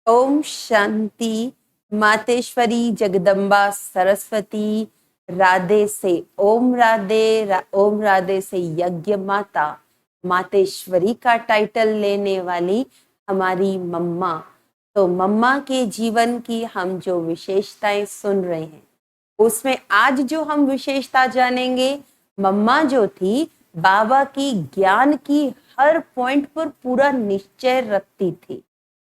ओम शांति। मातेश्वरी जगदम्बा सरस्वती राधे से ओम राधे से यज्ञ माता मातेश्वरी का टाइटल लेने वाली हमारी मम्मा। तो मम्मा के जीवन की हम जो विशेषताएं सुन रहे हैं उसमें आज जो हम विशेषता जानेंगे, मम्मा जो थी बाबा की ज्ञान की हर पॉइंट पर पूरा निश्चय रखती थी।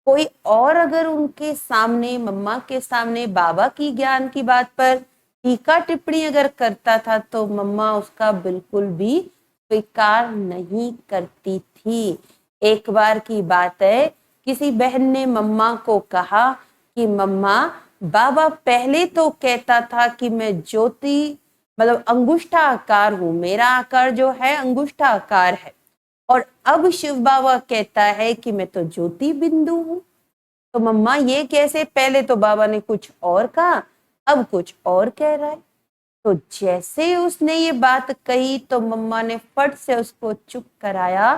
कोई और अगर उनके सामने, मम्मा के सामने बाबा की ज्ञान की बात पर टीका टिप्पणी अगर करता था तो मम्मा उसका बिल्कुल भी स्वीकार नहीं करती थी। एक बार की बात है, किसी बहन ने मम्मा को कहा कि मम्मा, बाबा पहले तो कहता था कि मैं ज्योति मतलब अंगुष्ठा आकार हूं, मेरा आकार जो है अंगुष्ठा आकार है, और अब शिव बाबा कहता है कि मैं तो ज्योति बिंदु हूं। तो मम्मा ये कैसे, पहले तो बाबा ने कुछ और कहा, अब कुछ और कह रहा है। तो जैसे उसने ये बात कही तो मम्मा ने फट से उसको चुप कराया,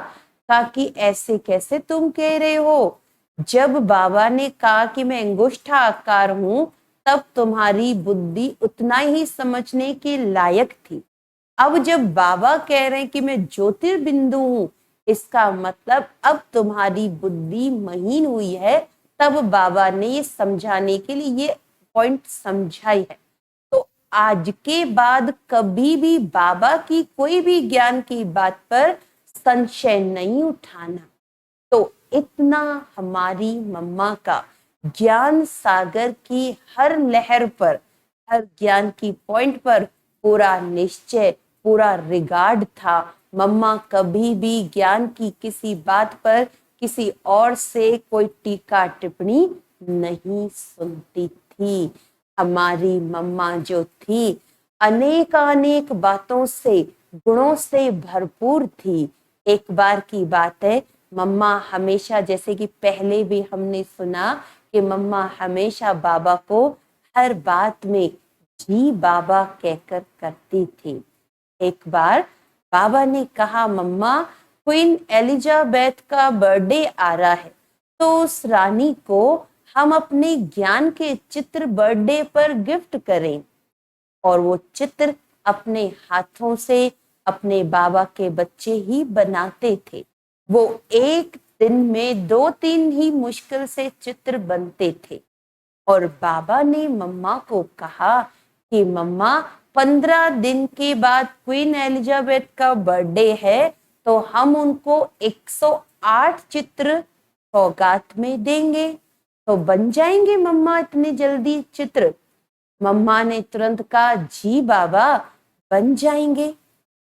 कहा कि ऐसे कैसे तुम कह रहे हो, जब बाबा ने कहा कि मैं अंगुष्ठा आकार हूं तब तुम्हारी बुद्धि उतना ही समझने के लायक थी। अब जब बाबा कह रहे हैं कि मैं ज्योतिर्बिंदु हूं, इसका मतलब अब तुम्हारी बुद्धि महीन हुई है। तब बाबा ने ये समझाने के लिए ये पॉइंट समझाई है। तो आज के बाद कभी भी बाबा की कोई भी ज्ञान की बात पर संशय नहीं उठाना। तो इतना हमारी मम्मा का ज्ञान सागर की हर लहर पर, हर ज्ञान की पॉइंट पर पूरा निश्चय, पूरा रिगार्ड था। मम्मा कभी भी ज्ञान की किसी बात पर किसी और से कोई टीका टिप्पणी नहीं सुनती थी। हमारी मम्मा जो थी अनेक बातों से, गुणों से भरपूर थी। एक बार की बात है, मम्मा हमेशा, जैसे कि पहले भी हमने सुना कि मम्मा हमेशा बाबा को हर बात में जी बाबा कहकर करती थी। एक बार बाबा ने कहा, मम्मा क्वीन एलिजाबेथ का बर्थडे आ रहा है, तो उस रानी को हम अपने ज्ञान के चित्र बर्थडे पर गिफ्ट करें। और वो चित्र अपने हाथों से अपने बाबा के बच्चे ही बनाते थे। वो एक दिन में 2-3 ही मुश्किल से चित्र बनते थे। और बाबा ने मम्मा को कहा कि मम्मा, 15 दिन के बाद क्वीन एलिजाबेथ का बर्थडे है, तो हम उनको 108 चित्र सौगात में देंगे। तो बन जाएंगे मम्मा इतनी जल्दी चित्र? मम्मा ने तुरंत कहा, जी बाबा, बन जाएंगे।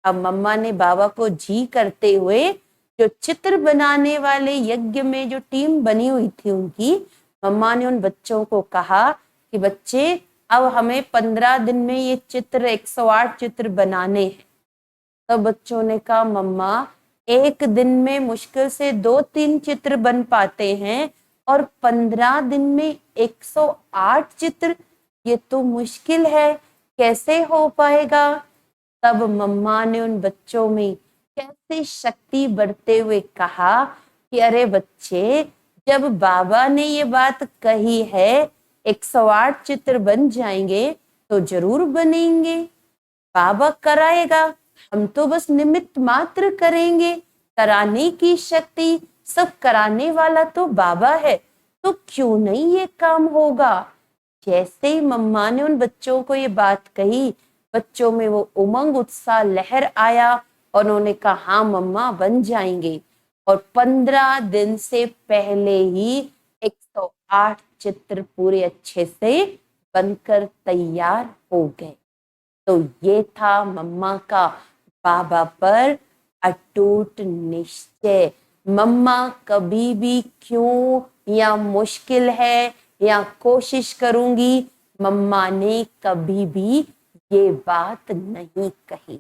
अब मम्मा ने बाबा को जी करते हुए, जो चित्र बनाने वाले यज्ञ में जो टीम बनी हुई थी उनकी, मम्मा ने उन बच्चों को कहा कि बच्चे, अब हमें 15 दिन में ये चित्र 108 चित्र बनाने हैं। तब बच्चों ने कहा, मम्मा, एक दिन में मुश्किल से 2-3 चित्र बन पाते हैं, और 15 दिन में 108 चित्र, ये तो मुश्किल है, कैसे हो पाएगा? तब मम्मा ने उन बच्चों में कैसे शक्ति बढ़ते हुए कहा कि अरे बच्चे, जब बाबा ने ये बात कही है 108 चित्र बन जाएंगे, तो जरूर बनेंगे। बाबा कराएगा, हम तो बस निमित्त मात्र करेंगे। कराने की शक्ति, सब कराने वाला तो बाबा है, तो क्यों नहीं ये काम होगा? जैसे ही मम्मा ने उन बच्चों को ये बात कही, बच्चों में वो उमंग उत्साह लहर आया और उन्होंने कहा, हाँ मम्मा, बन जाएंगे। और 15 दिन से पहले ही 108 चित्र पूरे अच्छे से बनकर तैयार हो गए। तो ये था मम्मा का बाबा पर अटूट निश्चय। मम्मा कभी भी क्यों या मुश्किल है या कोशिश करूंगी, मम्मा ने कभी भी ये बात नहीं कही।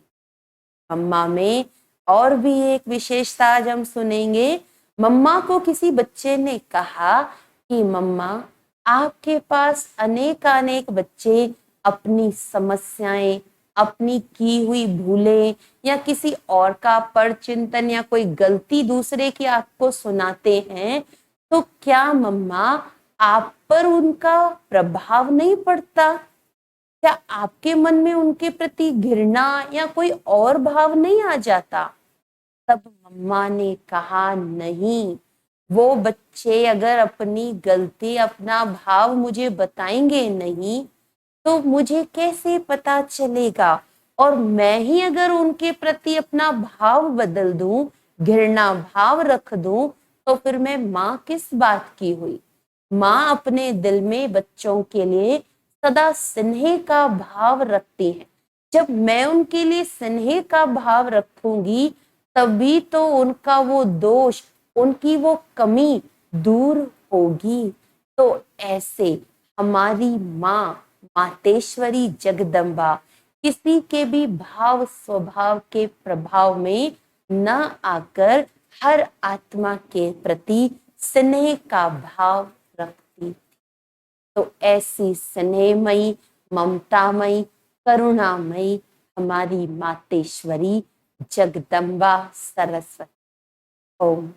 मम्मा में और भी एक विशेषता आज हम सुनेंगे। मम्मा को किसी बच्चे ने कहा कि मम्मा, आपके पास अनेक बच्चे अपनी समस्याएं, अपनी की हुई भूलें या किसी और का परचिंतन या कोई गलती दूसरे की आपको सुनाते हैं, तो क्या मम्मा आप पर उनका प्रभाव नहीं पड़ता? क्या आपके मन में उनके प्रति घृणा या कोई और भाव नहीं आ जाता? तब मम्मा ने कहा, नहीं, वो बच्चे अगर अपनी गलती, अपना भाव मुझे बताएंगे नहीं तो मुझे कैसे पता चलेगा? और मैं ही अगर उनके प्रति अपना भाव बदल दूं, घृणा भाव रख दूं, तो फिर मैं माँ किस बात की हुई? माँ अपने दिल में बच्चों के लिए सदा स्नेह का भाव रखती है। जब मैं उनके लिए स्नेह का भाव रखूंगी, तभी तो उनका वो दोष, उनकी वो कमी दूर होगी। तो ऐसे हमारी माँ मातेश्वरी जगदम्बा किसी के भी भाव स्वभाव के प्रभाव में न आकर हर आत्मा के प्रति स्नेह का भाव रखती। तो ऐसी स्नेहमयी, ममतामयी, करुणामयी हमारी मातेश्वरी जगदम्बा सरस्वती। ओम